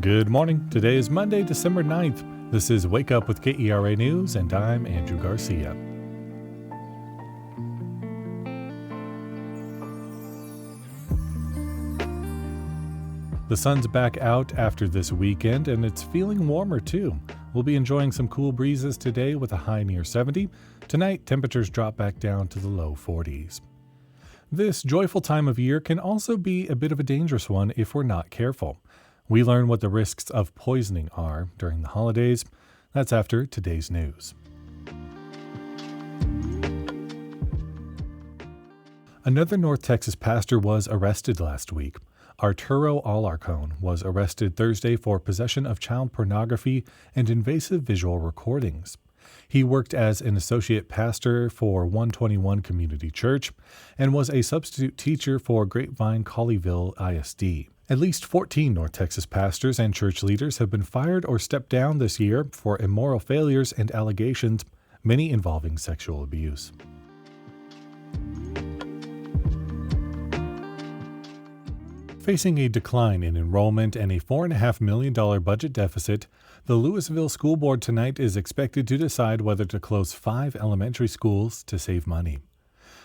Good morning. Today is Monday, December 9th. This is Wake Up with KERA News, and I'm Andrew Garcia. The sun's back out after this weekend, and it's feeling warmer too. We'll be enjoying some cool breezes today with a high near 70. Tonight, temperatures drop back down to the low 40s. This joyful time of year can also be a bit of a dangerous one if we're not careful. We learn what the risks of poisoning are during the holidays. That's after today's news. Another North Texas pastor was arrested last week. Arturo Alarcon was arrested Thursday for possession of child pornography and invasive visual recordings. He worked as an associate pastor for 121 Community Church and was a substitute teacher for Grapevine Colleyville ISD. At least 14 North Texas pastors and church leaders have been fired or stepped down this year for immoral failures and allegations, many involving sexual abuse. Facing a decline in enrollment and a $4.5 million budget deficit, the Lewisville School Board tonight is expected to decide whether to close 5 elementary schools to save money.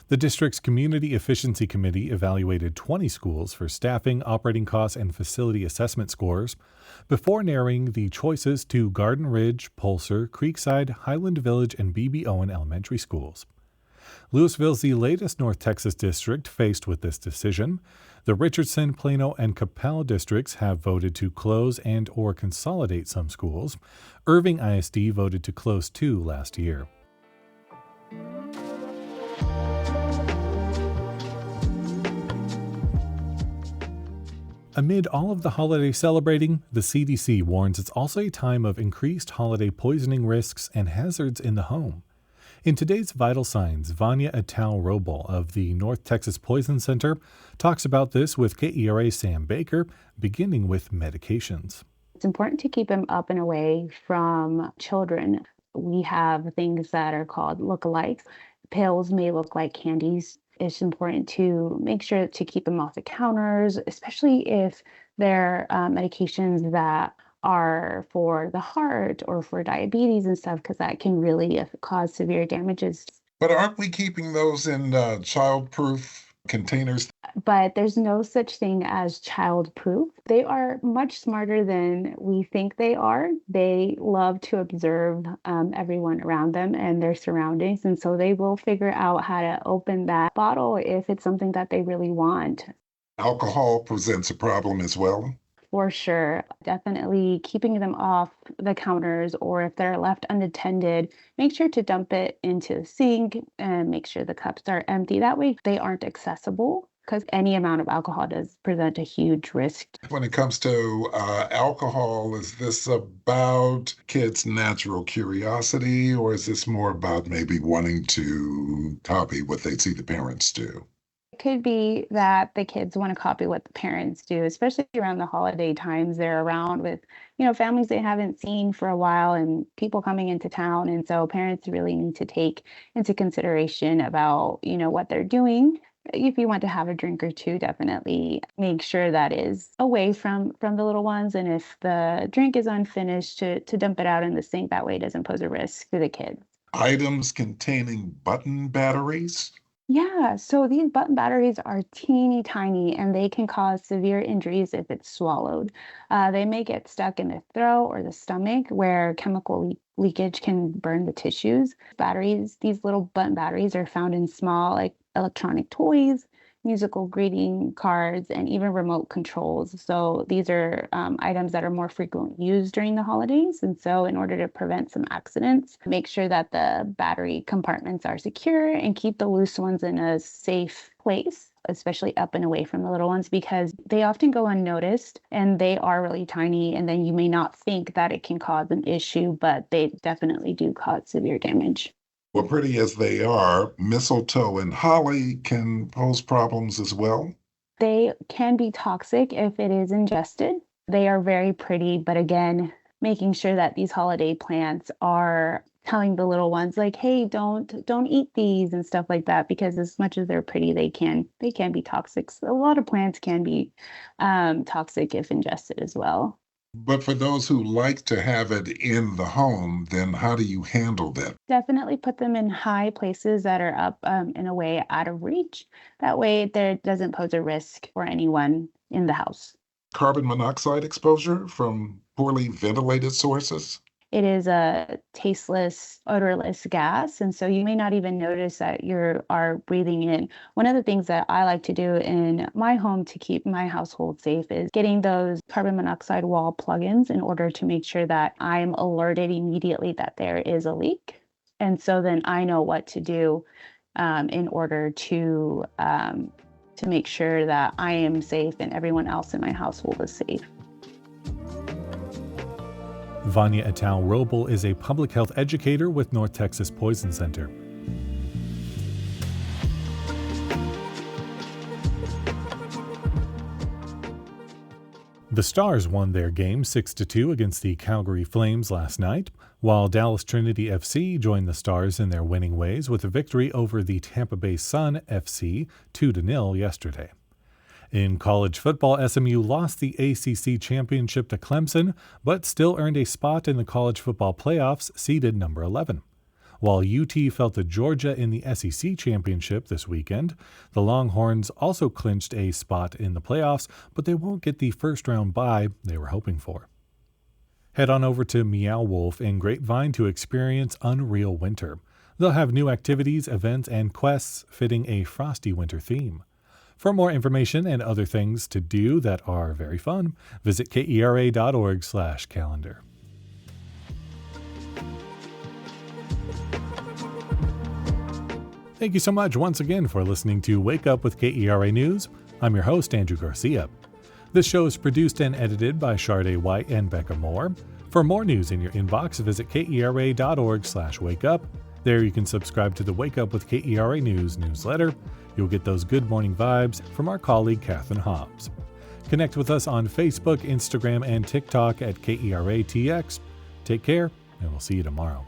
The district's Community Efficiency Committee evaluated 20 schools for staffing, operating costs, and facility assessment scores before narrowing the choices to Garden Ridge, Pulsar, Creekside, Highland Village, and B.B. Owen elementary schools. Lewisville is the latest North Texas district faced with this decision. The Richardson, Plano, and Capel districts have voted to close and or consolidate some schools. Irving ISD voted to close 2 last year. Amid all of the holiday celebrating, the CDC warns it's also a time of increased holiday poisoning risks and hazards in the home. In today's Vital Signs, Vanya Atal-Robel of the North Texas Poison Center talks about this with KERA's Sam Baker, beginning with medications. important to keep them up and away from children. We have things that are called lookalikes. Pills may look like candies. It's important to make sure to keep them off the counters, especially if they're medications that are for the heart or for diabetes and stuff, because that can really cause severe damages. But aren't we keeping those in child-proof containers? But there's no such thing as child-proof. They are much smarter than we think they are. They love to observe everyone around them and their surroundings. And so they will figure out how to open that bottle if it's something that they really want. Alcohol presents a problem as well. For sure. Definitely keeping them off the counters, or if they're left unattended, make sure to dump it into the sink and make sure the cups are empty. That way they aren't accessible, because any amount of alcohol does present a huge risk. When it comes to alcohol, is this about kids' natural curiosity, or is this more about maybe wanting to copy what they see the parents do? Could be that the kids want to copy what the parents do, especially around the holiday times. They're around with, families they haven't seen for a while and people coming into town. And so parents really need to take into consideration about, what they're doing. If you want to have a drink or two, definitely make sure that is away from the little ones. And if the drink is unfinished, to dump it out in the sink. That way it doesn't pose a risk to the kids. Items containing button batteries? Yeah, so these button batteries are teeny tiny and they can cause severe injuries if it's swallowed. They may get stuck in the throat or the stomach where chemical leakage can burn the tissues. These little button batteries are found in small, like electronic toys, musical greeting cards, and even remote controls. So these are items that are more frequently used during the holidays. And so in order to prevent some accidents, make sure that the battery compartments are secure and keep the loose ones in a safe place, especially up and away from the little ones, because they often go unnoticed and they are really tiny. And then you may not think that it can cause an issue, but they definitely do cause severe damage. Well, pretty as they are, mistletoe and holly can pose problems as well. They can be toxic if it is ingested. They are very pretty, but again, making sure that these holiday plants are telling the little ones like, hey, don't eat these and stuff like that, because as much as they're pretty, they can be toxic. So a lot of plants can be toxic if ingested as well. But for those who like to have it in the home, then how do you handle that? Definitely put them in high places that are up in a way out of reach. That way, there doesn't pose a risk for anyone in the house. Carbon monoxide exposure from poorly ventilated sources? It is a tasteless, odorless gas, and so you may not even notice that you are breathing in. One of the things that I like to do in my home to keep my household safe is getting those carbon monoxide wall plugins in order to make sure that I'm alerted immediately that there is a leak. And so then I know what to do in order to make sure that I am safe and everyone else in my household is safe. Vanya Attal-Robel is a public health educator with North Texas Poison Center. The Stars won their game 6-2 against the Calgary Flames last night, while Dallas Trinity FC joined the Stars in their winning ways with a victory over the Tampa Bay Sun FC 2-0 yesterday. In college football, SMU lost the ACC championship to Clemson, but still earned a spot in the college football playoffs, seeded number 11. While UT fell to Georgia in the SEC championship this weekend, the Longhorns also clinched a spot in the playoffs, but they won't get the first-round bye they were hoping for. Head on over to Meow Wolf in Grapevine to experience Unreal Winter. They'll have new activities, events, and quests fitting a frosty winter theme. For more information and other things to do that are very fun, visit kera.org/calendar. Thank you so much once again for listening to Wake Up with KERA News. I'm your host, Andrew Garcia. This show is produced and edited by Shardae White and Bekah Morr. For more news in your inbox, visit kera.org/wakeup. There you can subscribe to the Wake Up with KERA News newsletter. You'll get those good morning vibes from our colleague Catherine Hobbs. Connect with us on Facebook, Instagram, and TikTok at KERATX. Take care, and we'll see you tomorrow.